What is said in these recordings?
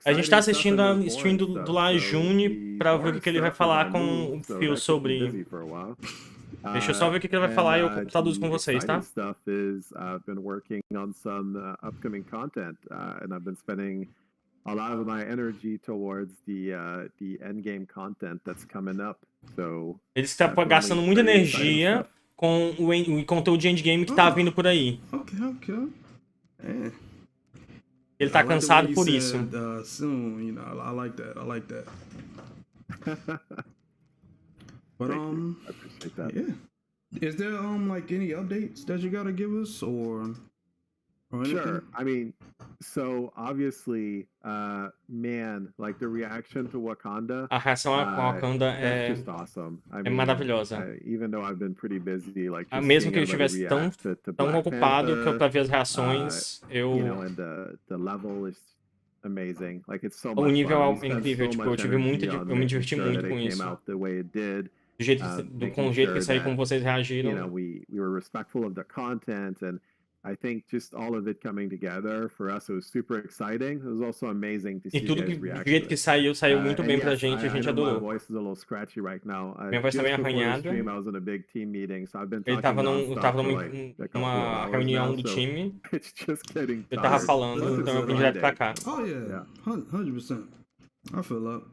A gente tá assistindo a stream do Lajune pra ver o que ele vai falar com o Phil sobre. Deixa eu só ver o que ele vai falar e eu traduzo com vocês, tá? A lot of my energy towards the endgame content that's coming up. So Ele está gastando muita energia com o conteúdo de endgame que tá vindo por aí. Okay. Ele tá cansado por isso. Soon, you know, I like that. But I appreciate that. yeah. Is there like any updates that you gotta give us or anything? Sure. I mean, so obviously, man, like the reaction to Wakanda. A reação a Wakanda That's just awesome. I mean, maravilhosa. Even though I've been pretty busy, like Mesmo just que eu seeing estivesse everybody tão react to Black ocupado Panther, pra ver as reações, you know, and the level is amazing. Like it's so much o nível fun. é We spent incrível, so tipo, much eu tive muito, energy on eu me making diverti sure muito that com it isso. came out the way it did. Com o jeito que saiu, como vocês You know, reagiram. we were respectful of the content, and I think just all of it coming together for us, it was super exciting. It was also amazing to see E tudo you que, guys react do jeito to que it. saiu muito bem pra Yes, gente, a I gente know my adorou. voice is a little scratchy right now. Minha voz tá bem Just before the arranhada. stream, I was in a big team meeting, so I've been Ele talking tava nonstop for numa like a couple of hours reunião now, do so time. it's just getting Ele tava tired. falando, Plus, então eu it's vim direto pra Friday. cá. Oh yeah, 100%. I feel up.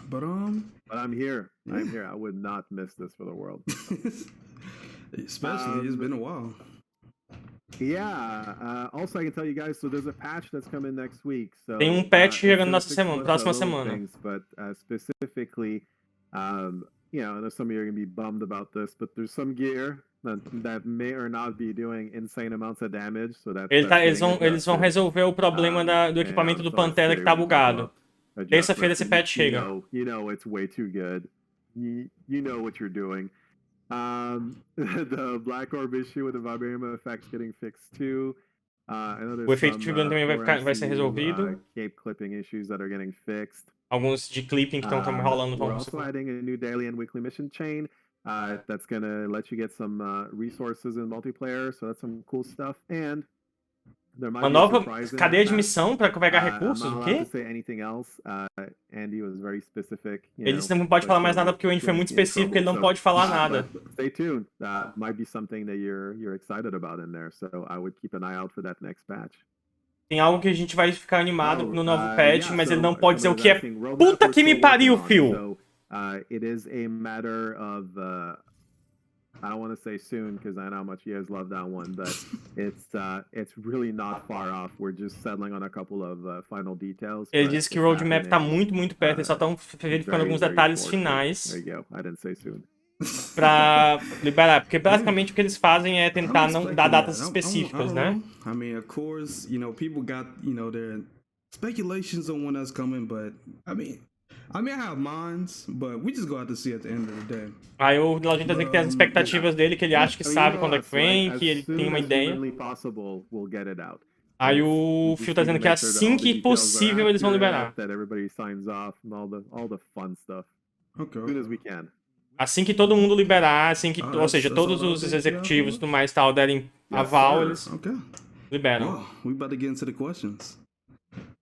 But I'm here. I'm here. I would not miss this for the world. especially it's been a while. Yeah. Also, I can tell you guys. So there's a patch that's coming next week. So Tem patch chegando it's nessa gonna semana, fix próxima little semana. things, but specifically, you know, I know some of you are gonna be bummed about this, but there's some gear that may or not be doing insane amounts of damage. So Eles vão resolver o problema do equipamento do Pantera que tá bugado. Terça-feira esse patch chega. You know it's way too good. You know what you're doing. The Black Orb issue with the Vibranium effects getting fixed too. O efeito de Vibranium também vai ser resolvido. Cape clipping issues that are getting fixed. Alguns de clipping que estão rolando We're vão also adding a new daily and weekly mission chain that's gonna let you get some resources in multiplayer. So that's some cool stuff. And uma nova cadeia de missão para pegar recursos, o quê? Ele não pode falar mais nada porque o Andy foi muito específico, ele não pode falar nada. Stay tuned. Might be something that you're excited about in there, so I would keep an eye out for that next patch. Tem algo que a gente vai ficar animado no novo patch, mas ele não pode dizer o que é. Puta que me pariu, Phil! It is a matter of I don't want to say soon because I know how much you guys love that one, but it's really not far off. We're just settling on a couple of final details. Ele disse que o roadmap tá muito perto, eles só estão verificando alguns detalhes finais. There you go. I didn't say soon. Pra liberar, porque basicamente o que eles fazem é tentar não dar datas específicas, né? I mean, of course, you know, people got, you know, their speculations on when that's coming, but I mean, I have minds, but we just go out to see at the end of the day. Aí o Lojinha tá dizendo que tem as expectativas dele, que ele acha que sabe quando é que vem, que ele tem uma ideia. Aí o Phil tá dizendo que assim que possível eles vão liberar. Assim que todo mundo liberar, assim que, ou seja, todos os executivos e tudo mais tal derem aval, eles liberam. We about to get into the questions.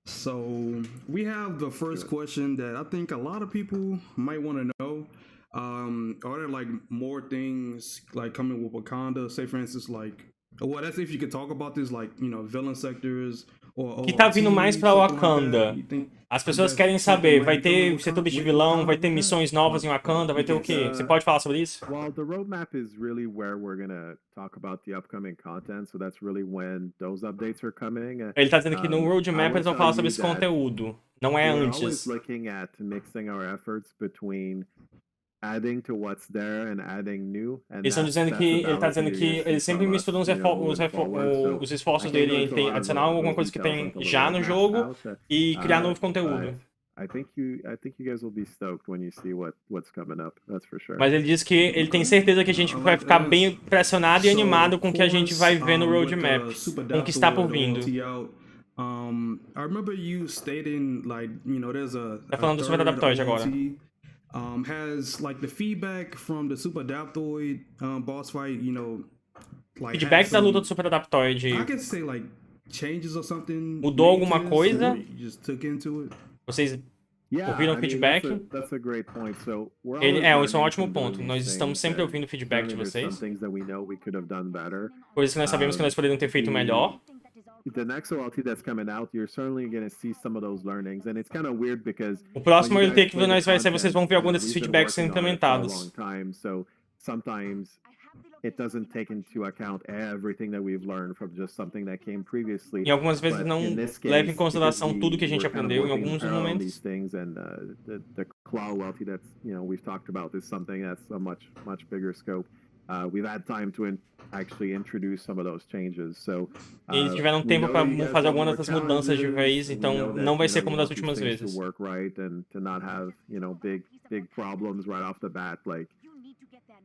So we have the first question that I think a lot of people might want to know. Are there like more things like coming with Wakanda? Say for instance, like, well, that's if you could talk about this, like, you know, villain sectors or que tá vindo mais pra Wakanda? As pessoas querem saber, vai ter setor de vilão, vai ter missões novas em Wakanda, vai ter o quê? Você pode falar sobre isso? Well, the roadmap is really where we're gonna talk about the upcoming content, so that's really when those updates are coming. Ele tá dizendo que no roadmap eles vão falar sobre esse conteúdo, não é antes. We're always looking at mixing our efforts between adding to what's there and adding new. Eles estão dizendo que ele tá dizendo que ele sempre mistura os esforços dele entre adicionar alguma coisa que tem já no jogo e criar novo conteúdo. I think you guys will be stoked when you see what's coming up. That's for sure. Mas ele diz que ele tem certeza que a gente vai ficar bem impressionado e animado com o que a gente vai ver no roadmap, com o que está por vindo. I remember you stating, like, you know, there's Tá falando do Super Adaptoid agora. Has like the feedback from the Super Adaptoid boss fight, you know, like Feedback da luta do Super Adaptoid. I could say like changes or something Mudou made alguma to this, coisa? and you just took into it? Vocês Yeah, ouviram I mean, feedback? that's a great point. So we're Ele, always isso é um learning ótimo from doing ponto. these Nós estamos things, sempre and ouvindo o feedback de certainly there's some vocês. things that we know we could have done better. Coisas que nós sabemos que nós poderiam ter feito melhor. The next OLT that's coming out, you're certainly going to see some of those learnings, and it's kind of weird because O próximo when you OLT guys que play the nós vai ser, vocês vão ver alguns content, desses we've been feedbacks sendo working on it for a long implementados. time, so sometimes it doesn't take into account everything that we've learned from just something that came previously. E algumas vezes But não in this leva em case, consideração because tudo que a gente we're kind of aprendeu em working in alguns parallel on momentos. these things, and the claw OLT that's we've talked about is something that's a much bigger scope. We've had time to actually introduce some of those changes. So, E eles tiveram tempo para fazer algumas dessas mudanças de vez, então não vai ser como das últimas vezes. To work right and to not have big problems right off the bat, like,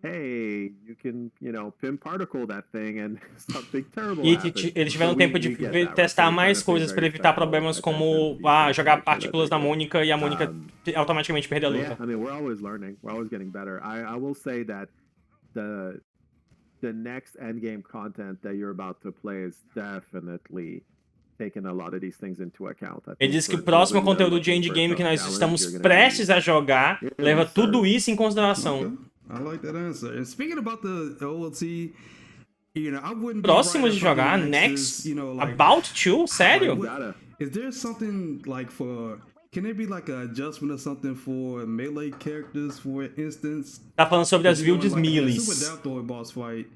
hey, you can pin particle that thing and something terrible E happens. eles tiveram So tempo de we get that, right? testar So we're mais trying to coisas pay para very evitar special problemas attention como to details jogar to make sure that partículas na they're good. Mônica e a Mônica automaticamente perder a Yeah, luta. I mean, we're always learning. We're always getting better. I will say that the next endgame content that you're about to play is definitely taking a lot of these things into account. Ele disse que o próximo conteúdo de endgame que nós estamos prestes a jogar leva tudo isso em consideração. I like that answer. And speaking about the OLT, I wouldn't be Próximos de right if jogar, the next, like, about to, sério? is there something like can there be like an adjustment or something for melee characters, for instance? Tá falando sobre as builds Super melees. Daptoid boss fight.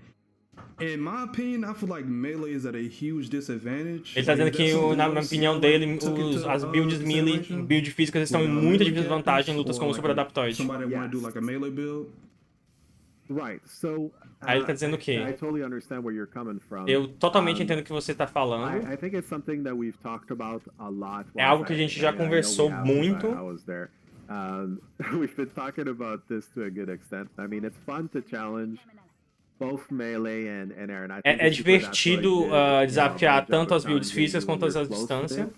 In my opinion, I feel like melee is at a huge disadvantage. Ele tá dizendo que, na opinião dele, as builds melee, build físicas estão em muita desvantagem em lutas como o Super Adaptoid. Somebody want to do like a melee build? Right. So Aí ele tá dizendo o quê? I totally understand where you're coming from. Eu totalmente entendo o que você tá falando. I think it's something that we've talked about a lot. É algo que a gente já conversou muito. I was there. We've been talking about this to a good extent. I mean, it's fun to challenge both melee and Aaron. É divertido desafiar tanto as builds físicas quanto as à distância.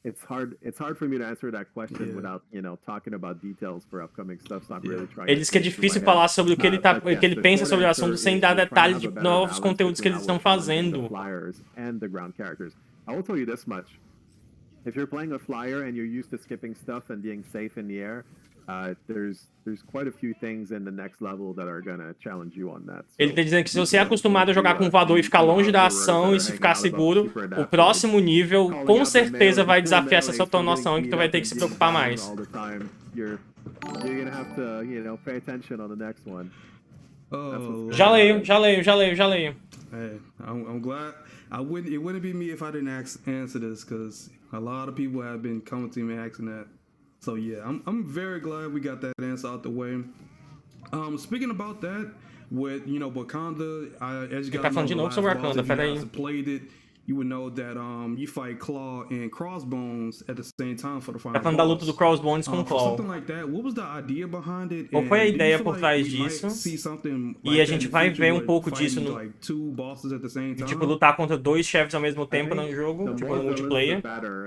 It's hard for me to answer that question without, talking about details for upcoming stuff. So I'm really trying. Ele diz que é difícil falar sobre o que ele pensa sobre o assunto sem dar detalhes de novos conteúdos que eles estão fazendo. And the ground characters. I will tell you this much. If you're playing a flyer and you're used to skipping stuff and being safe in the air, there's quite a few things in the next level that are gonna challenge you on that. Ele tá dizendo que se você é acostumado a jogar com voador e ficar longe da ação e se ficar seguro, o próximo nível com certeza vai desafiar essa sua noção e que tu vai ter que se preocupar mais. You're gonna have to, pay attention on the next one. Já leio. Hey, I'm glad. It wouldn't be me if I didn't answer this, because a lot of people have been coming to me asking that. So yeah, I'm very glad we got that answer out the way. Speaking about that, with Wakanda, as you guys falando de novo sobre Wakanda, peraí. Played it, you would know that you fight Claw and Crossbones at the same time for the final Tá falando da luta do Crossbones com o Claw. Something like that. What was the idea behind it? Qual foi a ideia por trás disso? E a gente vai ver um pouco disso no tipo lutar contra dois chefes ao mesmo tempo no jogo, tipo no multiplayer.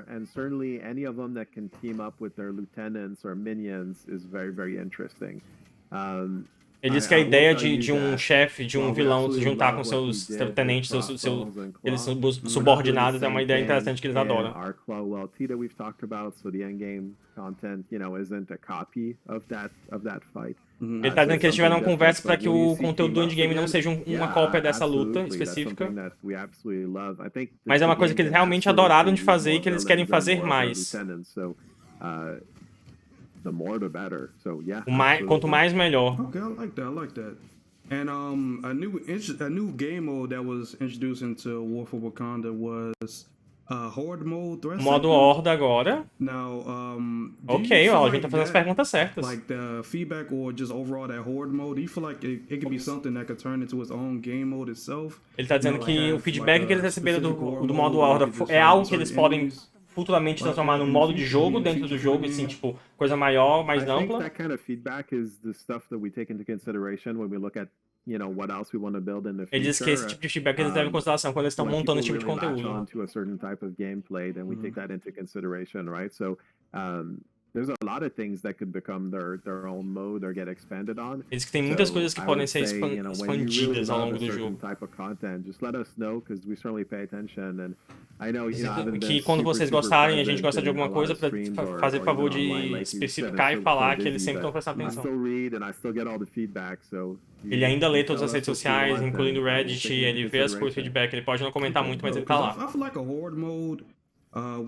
And certainly any of them that can team up with their lieutenants or minions is very, very interesting. Ele diz que a ideia de um chefe, de um vilão se juntar com seus tenentes, eles subordinados, é uma ideia interessante que eles adoram. Our claw OLT that we've talked about, so the endgame content, isn't a copy of that fight. Ele tá dizendo que eles tiveram uma conversa para que o conteúdo do endgame não seja uma cópia dessa luta específica. Mas é uma coisa que eles realmente adoraram de fazer e que eles querem fazer mais. The more the better. So yeah. Quanto mais melhor. Okay, I like that. And a new game mode that was introduced into War for Wakanda was Horde mode. Modo Horda agora. Now, ok, ó, a gente tá fazendo as perguntas certas. Like the feedback or just overall that Horde mode, do you feel like it could be something that could turn into its own game mode itself? Ele tá dizendo que o feedback que eles receberam do modo Horda é algo que eles podem futuramente transformar num modo de jogo dentro do jogo, assim, tipo, coisa maior, mais ampla. That kind of feedback is the stuff that we take into consideration when we look at, what else we want to build in the future. Ele diz que esse tipo de feedback eles levam em consideração quando eles estão montando esse tipo de conteúdo. To a certain type of gameplay, then we take that into consideration, right? So, there's a lot of things that could become their own mode or get expanded on. Ele diz que tem muitas coisas que podem ser When you really expandidas ao love longo a do certain jogo. type of content, just let us know because we certainly pay attention. And I know, Diz I haven't que been quando vocês super gostarem, a gente present gosta de in alguma a lot coisa, of pra streams or fazer favor de online lately. It's been especificar e so falar que busy, eles sempre estão but prestando I atenção. still read and I still get all the feedback, so Ele ainda lê todas tell as redes us what you sociais, want, incluindo o and we'll Reddit, take it into ele vê as coisas, consideration. feedback. Ele pode não comentar muito, mas ele tá Because lá. I feel like a horde mode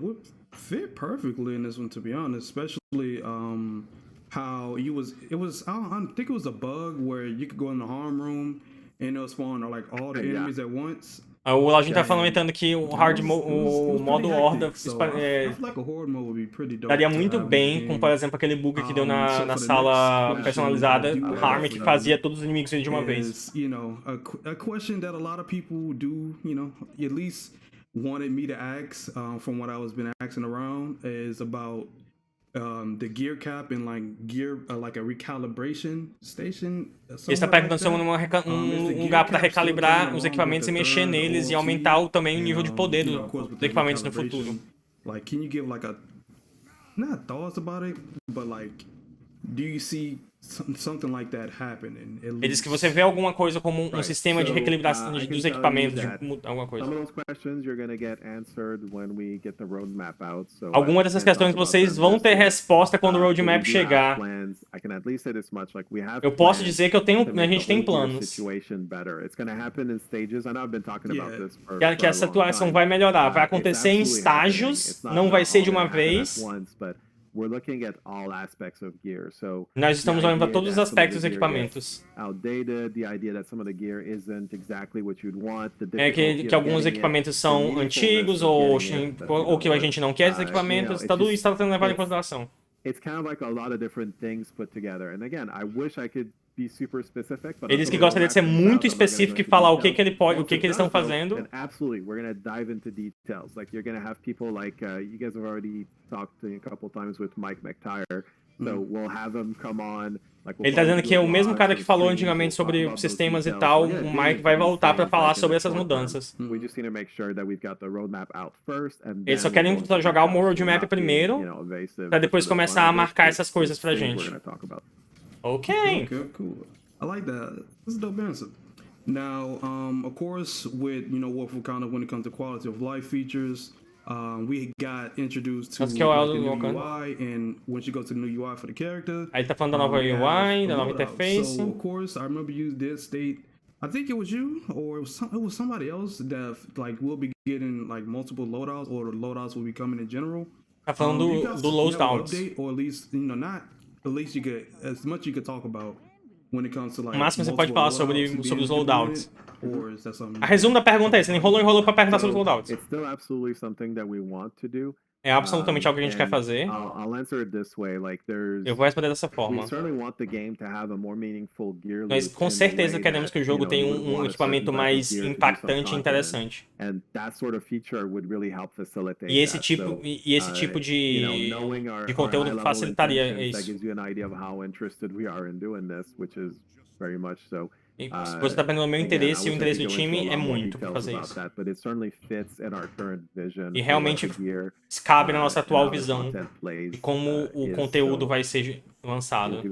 would fit perfectly in this one, to be honest. Especially how it was. I think it was a bug where you could go in the harm room and it'll spawn like all the enemies at once. O Lojinho tá comentando que o o modo horda daria muito bem com, por exemplo, aquele bug que deu na sala personalizada, o Harm, que fazia todos os inimigos virem de uma vez. You know, a question that a lot of people do, you know, at least wanted me to ask from what I was been asking around is about the gear cap and like gear like a recalibration station. Ele está perguntando sobre um lugar para recalibrar os equipamentos e mexer neles e aumentar também o nível de poder dos equipamentos no futuro. Like, can you give like a not thoughts about it, but like, do you see something like that happening? Ele diz que você vê alguma coisa como um sistema de reequilibração dos equipamentos, de alguma coisa. Algumas dessas questões vocês vão ter resposta quando o roadmap chegar. Eu posso dizer que a gente tem planos. Que essa situação vai melhorar, vai acontecer em estágios, não vai ser de uma vez. Nós estamos olhando para todos os aspectos dos equipamentos. É que alguns equipamentos são antigos ou que a gente não quer esses equipamentos. Tudo isso está sendo levado em consideração. Ele diz que gostaria de ser muito específico e falar o que ele pode, o que eles estão fazendo. Absolutely, we're going to dive into details. Like you're going to have people like you guys have already talked a couple times with Mike McTire, so we'll have him come on. Ele está dizendo que é o mesmo cara que falou antigamente sobre sistemas e tal. O Mike vai voltar para falar sobre essas mudanças. Eles só querem jogar o roadmap primeiro, para depois começar a marcar essas coisas pra gente. Okay, cool. I like that. That's a dope answer. Now, of course, with Wakanda, when it comes to quality of life features, we got introduced to the new UI, and when she goes to the new UI for the character. Aí tá falando da nova UI, da nova interface. So, of course, I remember you did state, I think it was you or it was somebody else that like will be getting like multiple loadouts, or the loadouts will be coming in general. Tá falando do loadouts. Or at least, not at least you could, as much you could talk about when it comes to like. O máximo você pode falar sobre os loadouts. Or is that something? A resumo da pergunta é esse, ele enrolou pra perguntar sobre os loadouts. It's still absolutely something that we want to do. É absolutamente algo que a gente quer fazer. Eu vou responder dessa forma. Nós com certeza queremos que o jogo tenha um equipamento mais impactante e interessante. E esse tipo de conteúdo facilitaria isso. E se você está perguntando o meu interesse e o interesse do time, é muito para fazer isso. E realmente cabe na nossa atual visão de como o conteúdo vai ser lançado.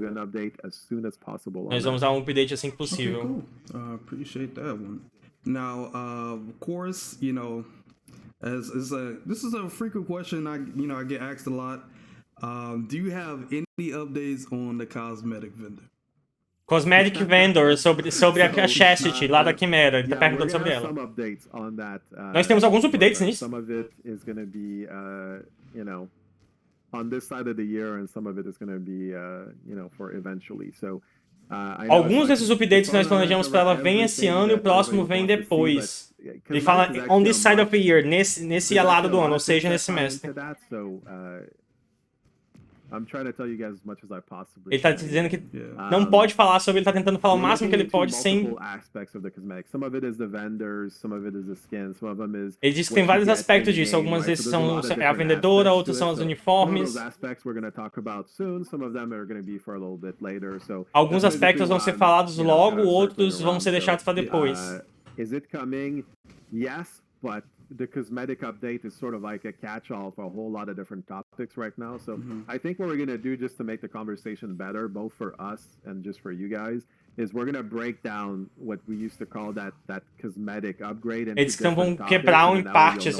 Nós vamos dar um update assim que possível. Okay, cool. Appreciate that one. Now, of course, this is a frequent question I get asked a lot. Do you have any updates on the cosmetic vendor? Cosmetic Vendor, sobre a Chastity, lá da Quimera. Ele tá perguntando sobre ela. Nós temos alguns updates nisso. Alguns desses updates que nós planejamos para ela vem esse ano e o próximo vem depois. Ele fala on this side of the year, nesse lado do ano, ou seja, nesse semestre. Ele tá dizendo que não pode falar sobre, ele tá tentando falar o máximo que ele pode sem... Ele diz que tem vários aspectos disso, algumas desses são a vendedora, outros são os uniformes. Alguns aspectos vão ser falados logo, outros vão ser deixados para depois. Is it coming? Yes, but the cosmetic update is sort of like a catch-all for a whole lot of different topics right now. So I think what we're going to do just to make the conversation better, both for us and just for you guys, is we're going to break down what we used to call that cosmetic upgrade. Eles vão quebrar em partes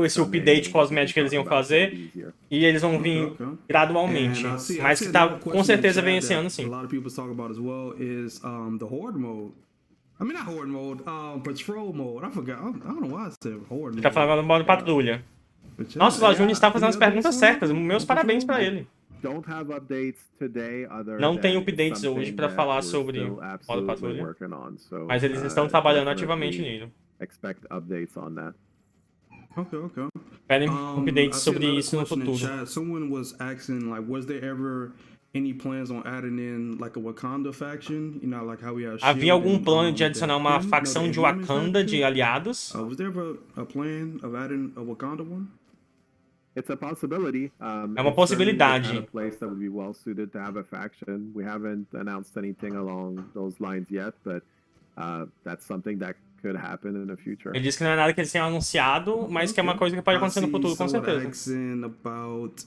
esse update cosmético que eles iam fazer e eles vão vir gradualmente. Mas que tá, com certeza vem esse ano, sim. A lot of people talk about as well is the horde mode. I mean, not horde mode, patrol mode. I forgot. I don't know why I said horde mode. Ele tá falando agora do modo patrulha. Nossa, o Lajuni está fazendo as perguntas certas. Meus parabéns pra ele. Não tem updates hoje para falar sobre modo patrulha, mas eles estão trabalhando ativamente nele. Okay. Esperem updates sobre isso no futuro. Someone was asking, like, was there ever any plans on adding in like a Wakanda faction? You know, like how we have. Havia algum plano de adicionar uma facção de Wakanda de aliados? Was there ever a plan of adding a Wakanda one? It's a possibility. É uma possibilidade. It's a place that would be well suited to have a faction. We haven't announced anything along those lines yet, but that's something that could happen in the future. Ele disse que não é nada que eles tenham anunciado, mas que é uma coisa que pode acontecer no futuro, com certeza. About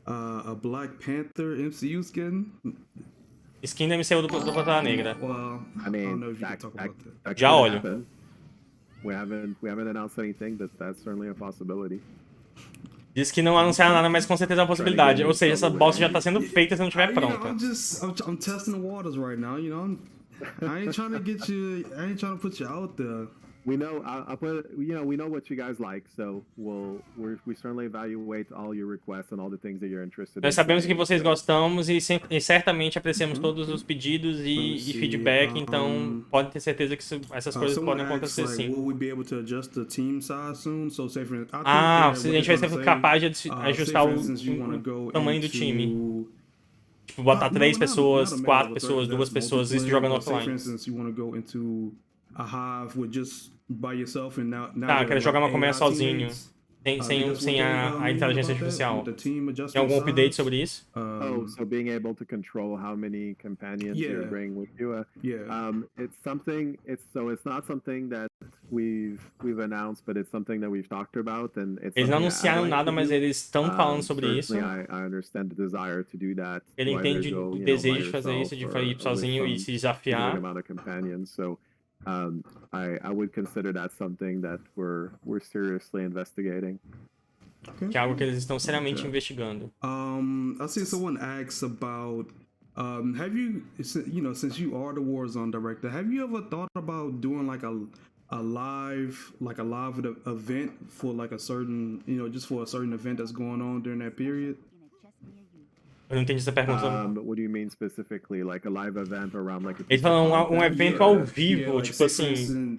a Black Panther MCU skin. Skin da MCU do Pantera Negra. Well, I mean, já olho. We haven't announced anything, but that's certainly a possibility. Diz que não anunciaram nada, mas com certeza é uma possibilidade. Ou seja, essa bosta já tá sendo feita se não estiver pronta. I'm testing the waters right now, you know. I ain't trying to put you out there. We know, we know what you guys like, so we certainly evaluate all your requests and all the things that you're interested in. Nós sabemos que vocês gostamos e certamente apreciamos todos os pedidos e feedback, então pode ter certeza que essas coisas podem acontecer sim. A gente vai ser capaz de ajustar o tamanho do time. Tipo, botar 3 pessoas, 4 pessoas, 2 pessoas e jogando offline. Tá, quero jogar uma colmeia sozinho, sem a inteligência artificial. Tem algum update sobre isso? So being able to control how many companions you bring with you. It's not something that we've announced, but it's something that we've talked about, and eles não anunciaram nada, mas eles estão falando sobre isso. Ele entende o desejo de fazer isso, de ir sozinho e se desafiar. I would consider that something that we're seriously investigating. Que é algo que eles estão seriamente investigando. I see someone asks about have you know, since you are the Warzone director, have you ever thought about doing like a live event for like a certain, you know, just for a certain event that's going on during that period? Eu não entendi essa pergunta. What do you mean specifically? Like a live event around like a Eles falam um evento ao vivo, tipo assim.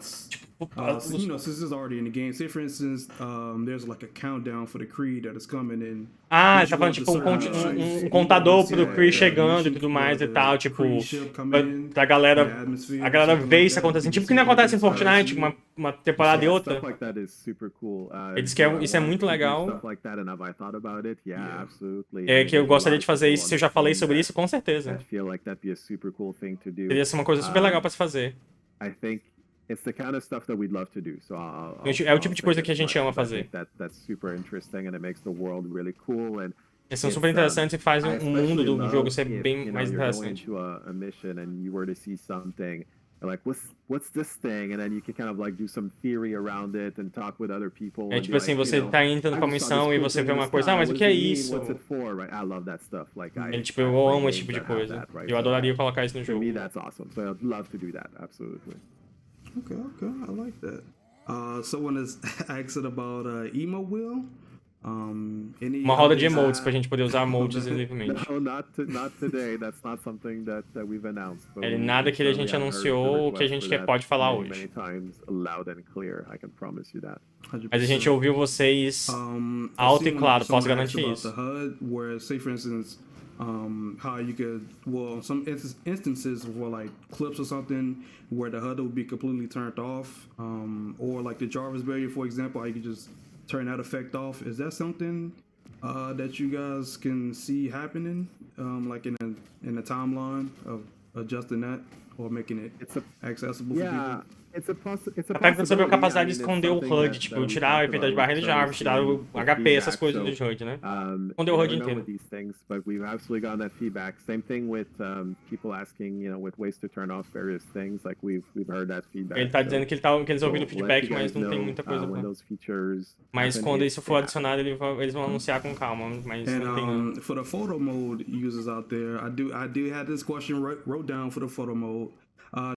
You know, since it's already in the game, say for instance, there's like a countdown for the Creed that is coming in. Ah, ele tá falando tipo um contador pro Creed chegando e tudo mais e tal, tipo, pra galera, a galera ver isso acontecendo, tipo que não acontece em Fortnite, uma temporada e outra. Ele diz que isso é muito legal. É que eu gostaria de fazer isso, se eu já falei sobre isso, com certeza. Seria uma coisa super legal pra se fazer. It's the kind of stuff that we'd love to do. So é o tipo de coisa que a gente ama fazer. That's super interesting and it makes the world really cool and eles são super interessantes e faz mundo do jogo ser bem mais interessante. A mission and you were to see something like what's this thing, and then you can kind of like do some theory around it and talk with other people. É tipo assim, você tá entrando pra missão e você vê uma coisa, mas o que é isso? What's it for, right? I love that stuff. Like ele tipo, eu amo esse tipo de coisa. Eu adoraria colocar isso no jogo. For me, that's awesome. So I'd love to do that, absolutely. Okay, I like that. Someone is asking about emo wheel. Uma roda de emotes pra gente poder usar emotes livremente. No, not today. That's not something that we've announced. Nada que a gente anunciou ou que a gente pode falar hoje. Many times, loud and clear. I can promise you that. Mas a gente ouviu vocês alto e claro, posso garantir isso. Where, say for instance, how you could, well, some instances for like clips or something where the HUD would be completely turned off, or like the Jarvis barrier, for example, how you could just turn that effect off. Is that something that you guys can see happening, like in a timeline of adjusting that or making it accessible for people? Tá perguntando sobre a capacidade de esconder o HUD, tipo, tirar o efeito das barreiras de árvore, tirar o HP, essas coisas do HUD, né? Esconder o HUD inteiro. We've absolutely gotten that feedback. Same thing with people asking, with ways to turn off various things. Like we've heard that feedback. Ele tá dizendo que, que eles ouviram o feedback, mas não tem muita coisa pra... Mas quando isso for adicionado, eles vão anunciar com calma, mas não tem nada. For the photo mode users out there, I do have this question wrote down for the photo mode.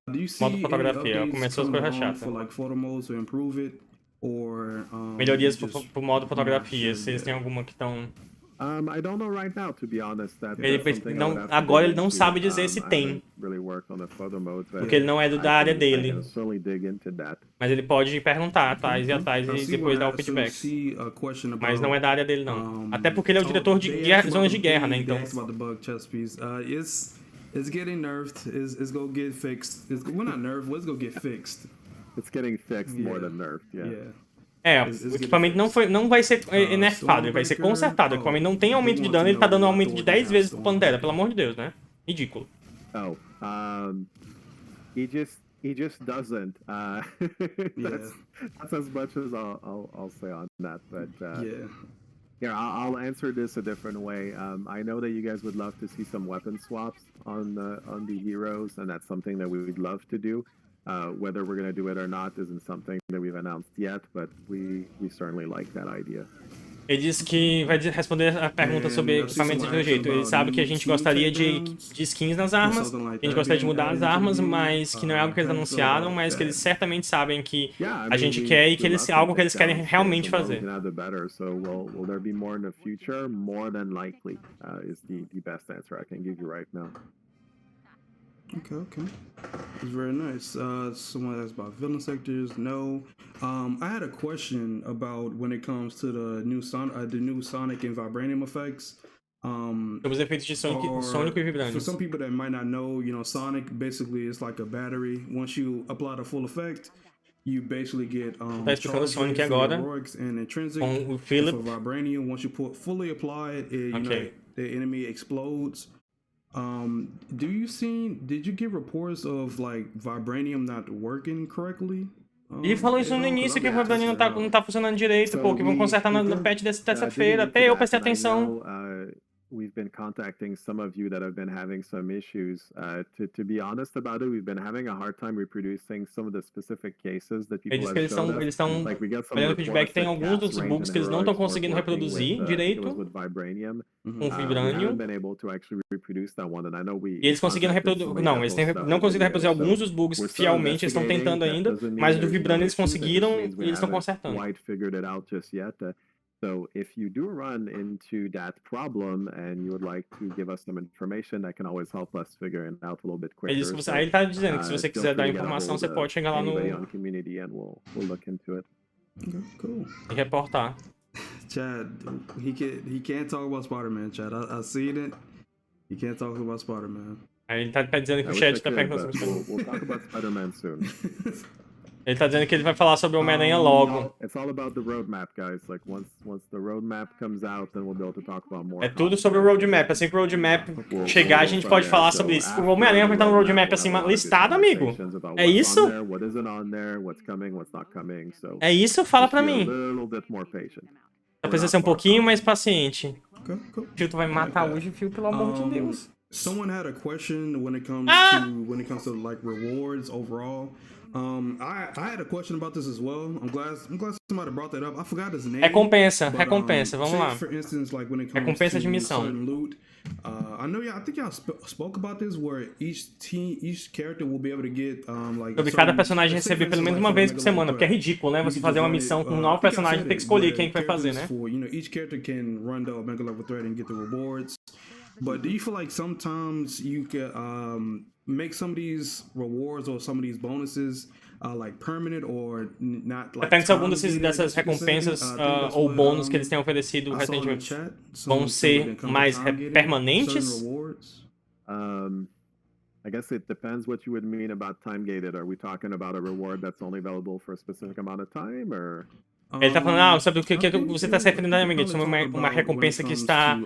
Do you see Modo fotografia, começou as coisas chatas. for like photo modes to improve it or melhorias pro modo fotografia, se eles têm alguma que estão... I don't know right now, to be honest. Agora ele não sabe dizer se tem. Porque ele não é da área dele. Mas ele pode perguntar atrás e atrás e depois dar o feedback. Mas não é da área dele, não. Até porque ele é o diretor de zonas de guerra, né? Então... It's getting nerfed. It's gonna get fixed. We're not nerfed. Let's go get fixed. It's getting fixed more than nerfed. Yeah. O equipamento não vai ser nerfado, ele vai ser consertado. O equipamento não tem aumento de dano, ele tá dando um aumento de 10 vezes pro Pantera, pelo amor de Deus, né? Ridículo. He just doesn't. That's as much as I'll say on that. But here, I'll answer this a different way. I know that you guys would love to see some weapon swaps on the heroes, and that's something that we would love to do. Whether we're going to do it or not isn't something that we've announced yet, but we certainly like that idea. Ele disse que vai responder a pergunta sobre equipamentos de um jeito. Ele sabe que a gente gostaria de skins nas armas, que a gente gostaria de mudar as armas, mas que não é algo que eles anunciaram, mas que eles certamente sabem que a gente quer e que é algo que eles querem realmente fazer. Okay. It's very nice. Someone asked about villain sectors. No. I had a question about when it comes to the new Sonic and Vibranium effects. Sobre os efeitos de Sonic e Vibranium. For some people that might not know, Sonic basically is like a battery. Once you apply the full effect, you basically get tá explicando o Sonic agora and intrinsic. Com o Philip. For Vibranium, once you fully apply it, the enemy explodes. Did you get reports of like Vibranium not working correctly? Ele falou isso no início, que o Vibranium não tá funcionando direito, pô, que vão consertar no patch dessa terça-feira. Até eu prestei atenção. We've been contacting some of you that have been having some issues. To be honest about it, we've been having a hard time reproducing some of the specific cases that people have shown us. Eles estão fazendo feedback, tem alguns dos bugs que eles não estão conseguindo reproduzir direito com o Vibranium. E eles conseguiram reproduzir... Não, eles não conseguiram reproduzir alguns dos bugs fielmente, eles estão tentando ainda, mas o do Vibranium eles conseguiram e eles estão consertando. So if you do run into that problem and you would like to give us some information, that can always help us figure it out a little bit quicker. Aí ele tá dizendo que se você quiser dar informação, você pode chegar lá no... We'll look into it. Okay, cool. E reportar. Chad, he can't talk about Spider-Man, Chad. I seen it. He can't talk about Spider-Man. Aí ele tá dizendo que o chat tá perguntando sobre We'll talk about Spider-Man soon. Ele tá dizendo que ele vai falar sobre o Homem-Aranha logo. It's all about the roadmap, guys. Like once the roadmap comes out, then we'll be able to talk about more. É tudo sobre o roadmap. Assim que o roadmap chegar, a gente pode falar sobre isso. O Homem-Aranha vai estar no roadmap assim listado, amigo. É isso? É isso? Fala pra mim. Precisa ser um pouquinho mais paciente. O Filtro vai me matar hoje, Fio, pelo amor de Deus. Someone had a question when it comes to like rewards overall. I had a question about this as well. I'm glad somebody brought that up. I forgot his name. Recompensa, vamos lá. For instance, like when it comes recompensa to de missão. certain loot, I think y'all spoke about this, where each character will be able to get like. Sobre cada personagem receber pelo menos uma vez por semana, porque é ridículo, né? Você fazer uma missão com um novo personagem e ter que escolher quem vai fazer, né? Each character can run the Omega level thread and get the rewards. But do you feel like sometimes you can make some of these rewards or some of these bonuses like permanent or not? Like, depende se algum dessas recompensas ou bônus que eles têm oferecido recentemente vão ser mais permanentes? I guess it depends what you would mean about time gated. Are we talking about a reward that's only available for a specific amount of time, or? Ele tá falando, sabe o que você tá se referindo, amigo? Isso é uma recompensa que está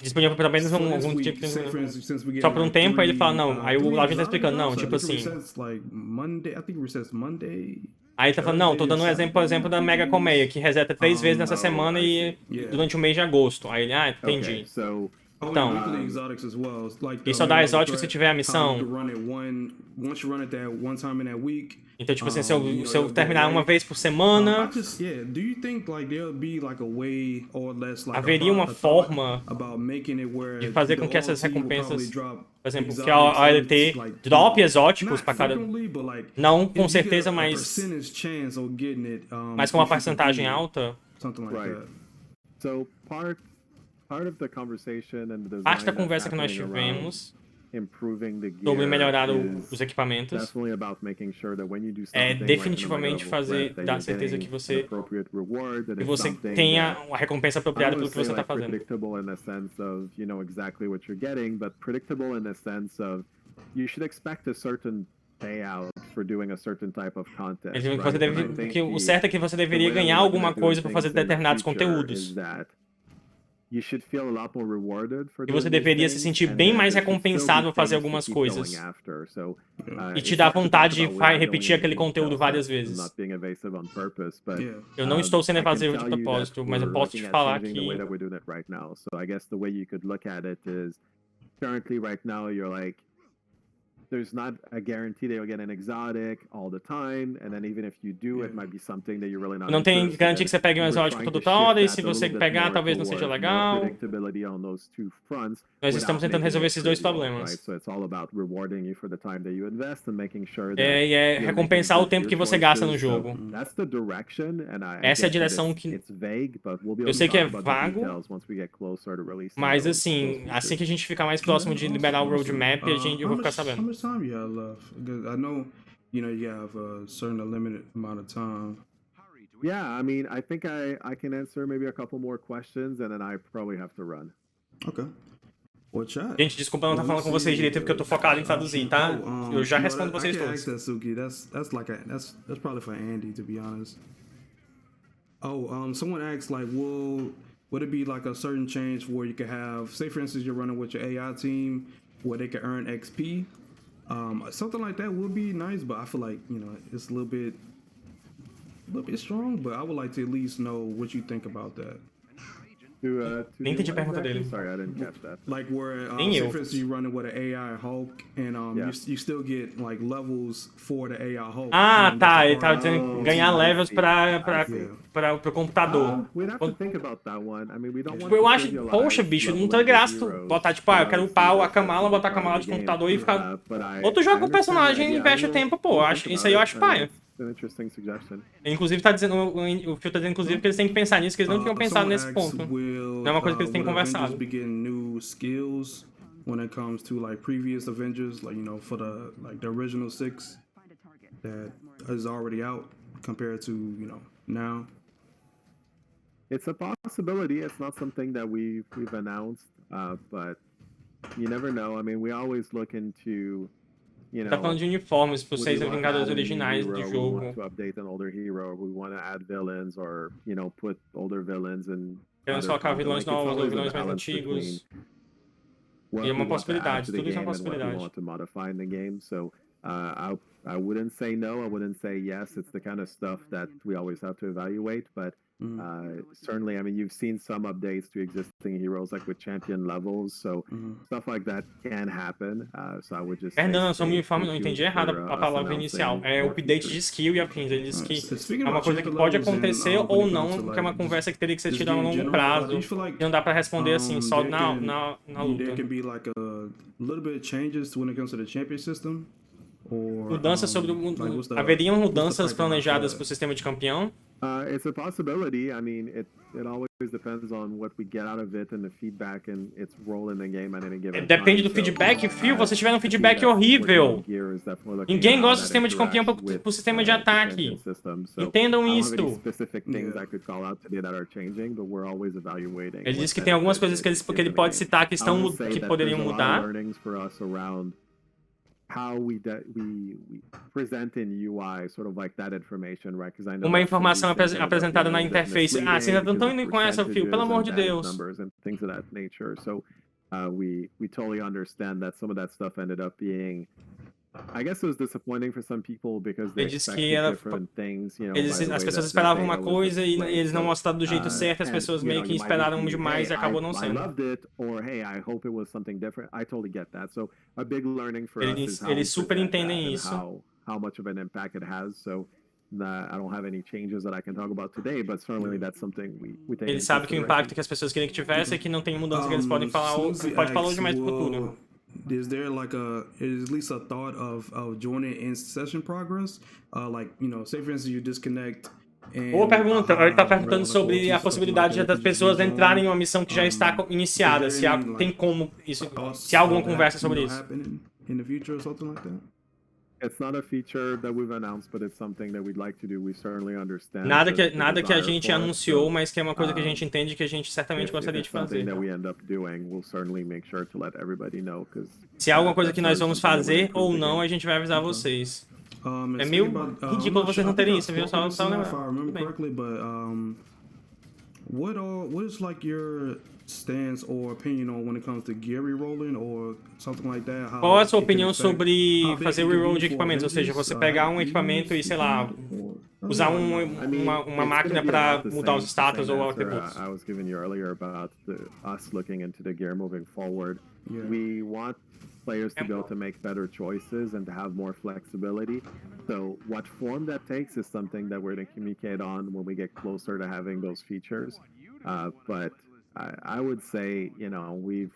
disponível para apenas algum tipo de... Só por um tempo, aí ele fala, não. Aí o Lavin tá explicando, não, tipo assim... Aí ele tá falando, não, tô dando um exemplo, por exemplo, da Mega Colmeia, que reseta 3 vezes nessa semana e durante o mês de agosto. Aí ele, entendi. Então, e só dá exótico se tiver a missão. Então, tipo assim, se eu terminar uma vez por semana, haveria uma forma de fazer com que essas recompensas, por exemplo, que a OLT drop exóticos para cada... Não com certeza, mas com uma porcentagem alta. Parte da conversa que nós tivemos sobre melhorar os equipamentos é definitivamente dar certeza que você tenha a recompensa apropriada pelo que você está fazendo. O certo é que você deveria ganhar alguma coisa por fazer determinados conteúdos. E você deveria se sentir bem mais recompensado ao fazer algumas coisas. E te dá vontade de repetir aquele conteúdo várias vezes. Eu não estou sendo evasivo de propósito, mas eu posso te falar que... There's not a guarantee that you'll get an exotic all the time, and then even if you do, it might be something that you're really not. Não tem garantia que você pegue um exótico toda hora, e se você pegar, talvez não seja legal. Nós estamos tentando resolver esses dois problemas. É recompensar o tempo que você gasta no jogo. Essa é a direção que... Eu sei que é vago, mas assim que a gente ficar mais próximo de liberar o roadmap, eu vou ficar sabendo. Time you have left? Because I know, you have a certain limited amount of time. Yeah, I mean, I think I can answer maybe a couple more questions, and then I probably have to run. Okay. What's that? Gente, desculpa eu não estar falando com vocês direito porque eu tô focado em traduzir, tá? Eu já respondo vocês todos. That's probably for Andy, to be honest. Someone asked like, would it be like a certain change where you could have, say for instance, you're running with your AI team, where they can earn XP? Something like that would be nice, but I feel like, it's a little bit strong, but I would like to at least know what you think about that. Nem entendi a pergunta dele. Sorry, I didn't catch that. Like where, say for instance, you running with an AI Hulk, and you still get like levels for the AI Hulk. Tá, ele tava dizendo ganhar levels pro computador. Eu acho, poxa, bicho, não tem graça tu botar, tipo, eu quero upar a Kamala, botar a Kamala de computador e ficar... Outro jogo com o personagem investe o tempo, pô. Isso aí eu acho paia. Inclusive, o Phil tá dizendo, inclusive, que eles têm que pensar nisso, que eles não tinham pensado nesse ponto. Não é uma coisa que eles têm conversado. When it comes to like previous Avengers, like for the original 6 that is already out compared to now. It's a possibility. It's not something that we've announced, but you never know. I mean, we always look into. Tá falando de uniformes para os 6 Vingadores originais do jogo. Queremos colocar vilões novos ou vilões mais antigos. E é uma possibilidade, tudo isso é uma possibilidade. I wouldn't say no, I wouldn't say yes. It's the kind of stuff that we always have to evaluate, but certainly, I mean, you've seen some updates to existing heroes, like with champion levels, so stuff like that can happen. So I would just. Fernando, só me informe, não entendi errado a palavra inicial. É update de skill e afins. Ele disse que é uma coisa que pode acontecer ou não, porque é uma conversa que teria que ser tida a longo prazo. E não dá pra responder assim, só na luta. There can be like a little bit of changes when it comes to the champion system. Mudanças sobre haveriam mudanças planejadas para o sistema de campeão? It's a possibility. I mean, it always depends on what we get out of it and the feedback and its role in the game at any given time. Depende do feedback, Phil. Você tiver um feedback horrível. Ninguém gosta do sistema de campeão para o sistema de ataque. Entendam isso. Ele disse que tem algumas coisas que ele pode citar que poderiam mudar. how we present in UI sort of like that information, right? Because I know Uma that some of informação these things end up apresentada na being a bit interface. Ah, vocês misleading ainda estão because indo of com essa, Fio? Pelo percentages amor and de bad Deus. numbers and things of that nature. So we totally understand that some of that stuff ended up being, I guess it was disappointing for some people because they Ele disse que expected era. different things, you know, by As the way pessoas that esperavam data uma was coisa e displayed. eles não So, mostraram do jeito certo, as and, pessoas you know, meio que you might esperaram receive, demais hey, e acabou não I sendo. loved it, or hey, I hope it was something different. I totally get that. So a big learning for us is how we Eles super present that entendem and isso. how much of an impact it has. So I don't have any changes that I can talk about today, but certainly that's something we take Ele into sabe que o consideration. impacto que as pessoas queriam que tivesse é que não tem mudança que eles podem falar, pode falar hoje mais no futuro. Is there like at least a thought of joining in session progress? Like, you know, say for instance you disconnect. Boa pergunta. Ele está perguntando sobre a possibilidade das pessoas entrarem em uma missão que já está iniciada. Se tem como isso, se há alguma conversa sobre isso. In the future or something like that? It's not a feature that we've announced, but it's something that we'd like to do. We certainly understand. Nada que a gente anunciou, mas que é uma coisa que a gente entende que a gente certamente gostaria de fazer. Se há alguma coisa que nós vamos fazer ou não, a gente vai avisar vocês. É meio ridículo vocês não terem isso, viu? Só lembrando. What is like your stance or opinion on when it comes to gear rerolling or something like that? Qual é a sua opinião sobre fazer reroll de equipamentos? Ou seja, você pegar um equipamento e, sei lá, usar uma máquina para mudar os status ou atributos. I was giving you earlier about us looking into the gear moving forward. We want players to be able to make better choices and to have more flexibility. So what form that takes is something that we're going to communicate on when we get closer to having those features. But I would say, you know, we've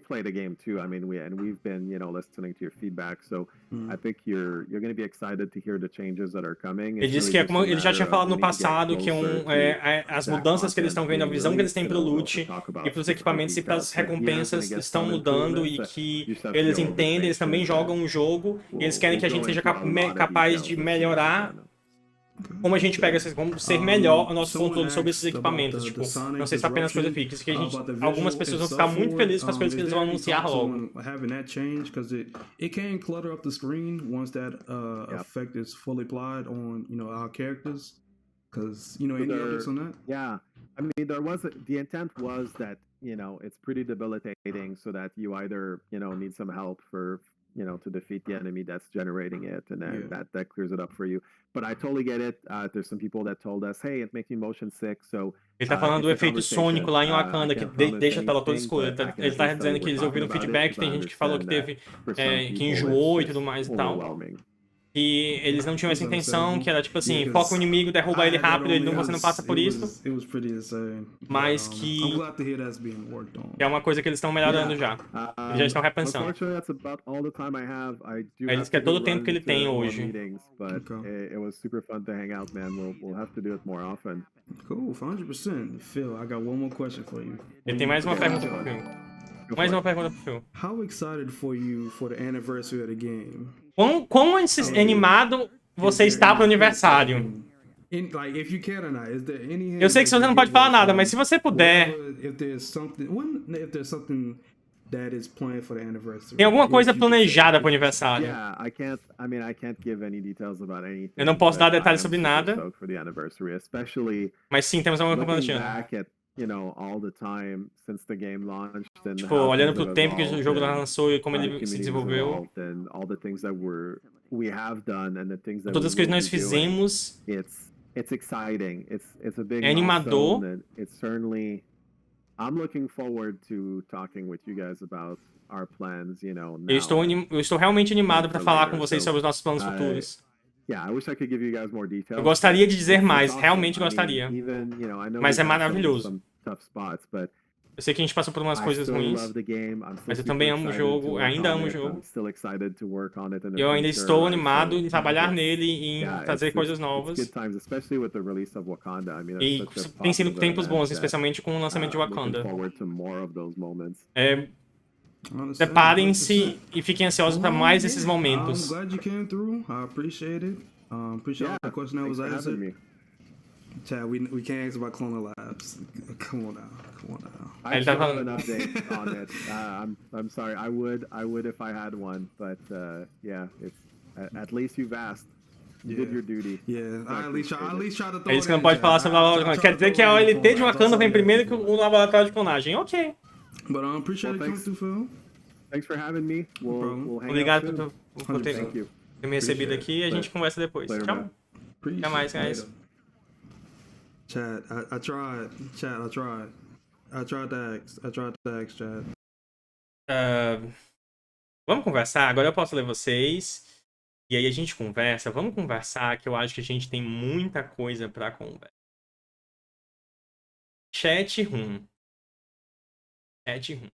played a game too. I mean, we've been, you know, listening to your feedback. So I think you're going to be excited to hear the changes that are coming. Ele disse que é como ele já tinha falado no passado, que as mudanças que eles estão vendo, a visão que eles têm para o loot e para os equipamentos e para as recompensas estão mudando e que eles entendem, eles também jogam o jogo e eles querem que a gente seja capaz de melhorar como a gente pega, como ser melhor o nosso controle sobre esses equipamentos. Tipo, não sei se apenas coisa fixa, que algumas pessoas vão ficar muito felizes com as coisas que eles vão anunciar logo. Having that change, because it can clutter up the screen once that effect is fully applied on, you know, our characters. Because, you know, any updates on that? Yeah, I mean, the intent was that, you know, it's pretty debilitating, so that you either, you know, need some help for, you know, to defeat the enemy that's generating it, and then that clears it up for you. But I totally get it. There's some people that told us, hey, it makes me motion sick, so... Ele tá falando do efeito sônico lá em Wakanda, que deixa a tela toda escura. Ele tá dizendo que eles ouviram feedback, tem gente que falou que teve, que enjoou e tudo mais e tal. E eles não tinham essa intenção, que era tipo assim, foca o inimigo, derruba ele rápido, você não passa por isso. Mas que é uma coisa que eles estão melhorando já. Eles já estão repensando. Ele disse que é todo o tempo que ele tem hoje. Cool, 100%. Phil, I got one more question for you. Ele tem mais uma pergunta pro Phil. Mais uma pergunta pro Phil. How excited for you for the anniversary of the game? Quão animado você está pro aniversário? Eu sei que você não pode falar nada, mas se você puder... Tem alguma coisa planejada pro aniversário? Eu não posso dar detalhes sobre nada. Mas sim, temos alguma coisa planejada. Tipo, olhando pro tempo que o jogo lançou e como ele se desenvolveu. Todas as coisas que nós fizemos. É animador. Eu estou realmente animado para falar com vocês sobre os nossos planos futuros. Eu gostaria de dizer mais, realmente gostaria. Mas é maravilhoso. Eu sei que a gente passou por umas coisas ruins, mas eu também amo o jogo, ainda amo o jogo. E eu ainda estou animado em trabalhar nele e em fazer coisas novas. E tem sido tempos bons, especialmente com o lançamento de Wakanda. Preparem-se e fiquem ansiosos para mais esses momentos. Chad, we can't ask about Clone Labs. Come on now. Ele tá should have falando. an update on it. I'm sorry. I would if I had one, but yeah, it's at least you've asked. You did your duty. Yeah, I at least try to throw É isso it que não in, pode chat. falar sobre a laboratório de clonagem. Quer dizer que a OLT de Wakanda vem primeiro que o laboratório de clonagem. Ok. But appreciate it coming through, Phil. Thanks for having me. We'll hang Obrigado out soon. por ter Thank you. me recebido aqui e a gente conversa depois. Later, Tchau. man. Até mais, guys. Chat, I tried. Chat, I tried. I tried to ask, chat. Vamos conversar? Agora eu posso ler vocês. E aí a gente conversa. Vamos conversar, que eu acho que a gente tem muita coisa pra conversar. Chat room. Chat room.